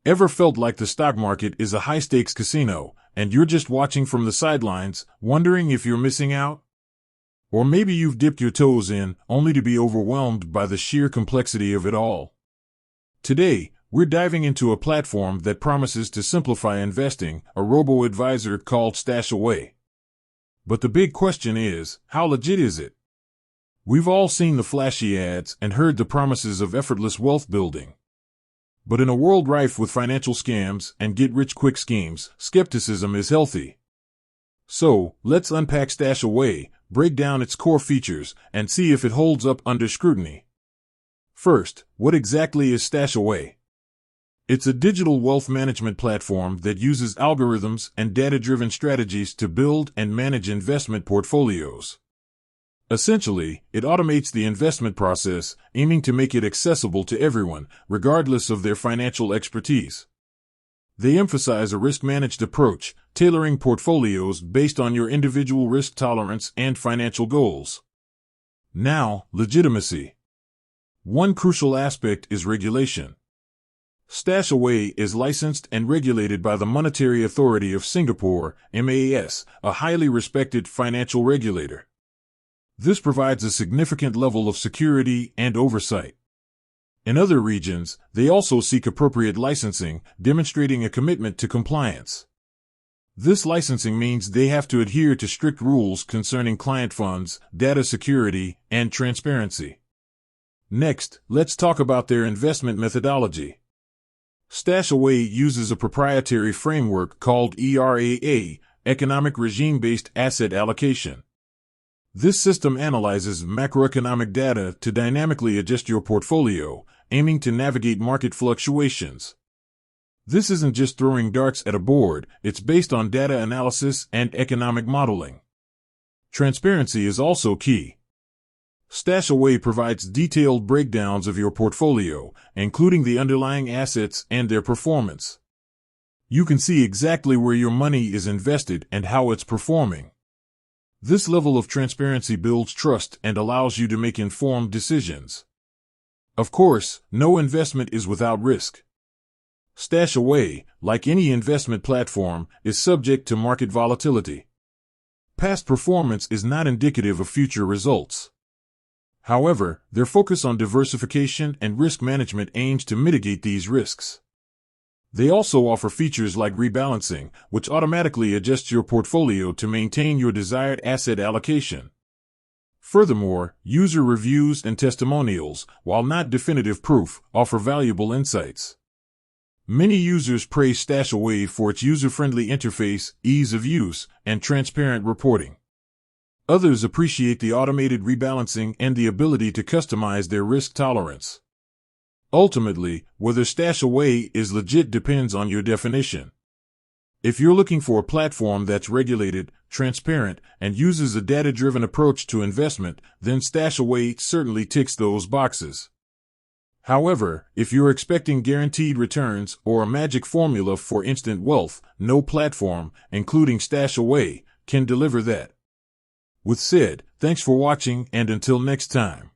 Ever felt like the stock market is a high-stakes casino, and you're just watching from the sidelines, wondering if you're missing out? Or maybe you've dipped your toes in, only to be overwhelmed by the sheer complexity of it all. Today, we're diving into a platform that promises to simplify investing, a robo-advisor called StashAway. But the big question is, how legit is it? We've all seen the flashy ads and heard the promises of effortless wealth building. But in a world rife with financial scams and get-rich-quick schemes, skepticism is healthy. So, let's unpack StashAway, break down its core features, and see if it holds up under scrutiny. First, what exactly is StashAway? It's a digital wealth management platform that uses algorithms and data-driven strategies to build and manage investment portfolios. Essentially, it automates the investment process, aiming to make it accessible to everyone, regardless of their financial expertise. They emphasize a risk-managed approach, tailoring portfolios based on your individual risk tolerance and financial goals. Now, legitimacy. One crucial aspect is regulation. StashAway is licensed and regulated by the Monetary Authority of Singapore, MAS, a highly respected financial regulator. This provides a significant level of security and oversight. In other regions, they also seek appropriate licensing, demonstrating a commitment to compliance. This licensing means they have to adhere to strict rules concerning client funds, data security, and transparency. Next, let's talk about their investment methodology. StashAway uses a proprietary framework called ERAA, Economic Regime-Based Asset Allocation. This system analyzes macroeconomic data to dynamically adjust your portfolio, aiming to navigate market fluctuations. This isn't just throwing darts at a board, it's based on data analysis and economic modeling. Transparency is also key. StashAway provides detailed breakdowns of your portfolio, including the underlying assets and their performance. You can see exactly where your money is invested and how it's performing. This level of transparency builds trust and allows you to make informed decisions. Of course, no investment is without risk. StashAway, like any investment platform, is subject to market volatility. Past performance is not indicative of future results. However, their focus on diversification and risk management aims to mitigate these risks. They also offer features like rebalancing, which automatically adjusts your portfolio to maintain your desired asset allocation. Furthermore, user reviews and testimonials, while not definitive proof, offer valuable insights. Many users praise StashAway for its user-friendly interface, ease of use, and transparent reporting. Others appreciate the automated rebalancing and the ability to customize their risk tolerance. Ultimately, whether StashAway is legit depends on your definition. If you're looking for a platform that's regulated, transparent, and uses a data-driven approach to investment, then StashAway certainly ticks those boxes. However, if you're expecting guaranteed returns or a magic formula for instant wealth, no platform, including StashAway, can deliver that. With said, thanks for watching, and until next time.